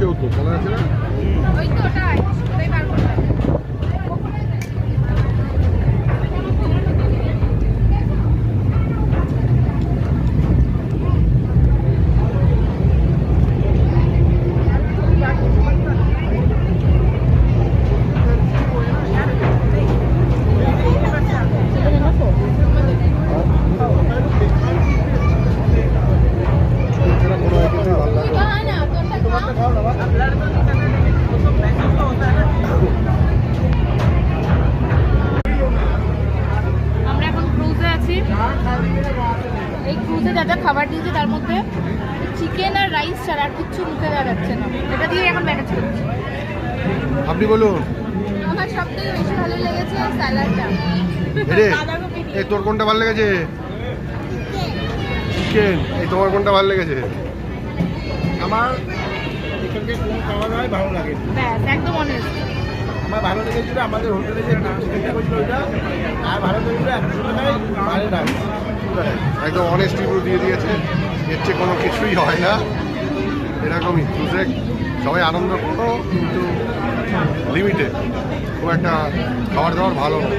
নিচেও তো বলা আছে না। ওই তো ওটাই ওটাই বার করতে হবে। এছাড়া কোনো আইটেমই ভালো লাগে না। হয় না তোরটা খাও। আমরা এখন ক্রুজে আছি। এই ক্রুজে যা যা খাবার দিয়েছে তার মধ্যে চিকেন আর রাইস ছাড়া আর কিচ্ছু মুখে দেওয়া যাচ্ছে না। এটা দিয়ে এখন ম্যানেজ করছি। আপনি বলুন। আমার সবথেকে বেশি ভালো লেগেছে স্যালাডটা। রে এই তোর কোনটা ভালো লেগেছে? চিকেন। এই তোমার কোনটা ভালো লেগেছে? আমার এখানকার কোনো খাবার হয় ভালো লাগে না। ব্যাস একদম অনেস্ট। আমার ভালো লেগেছিল আমাদের হোটেলে যে চিকেনটা করছিল ওইটা, আর ভালো লেগেছিল 100 টাকায় বাইরে ডাল। একদম অনেস্ট রিভিউ দিয়ে দিয়েছে। এর চেয়ে কোনো কিছুই হয় না। এরকমই ক্রুজে সবাই আনন্দ করো, কিন্তু লিমিটে। খুব একটা খাবার দাবার ভালো না।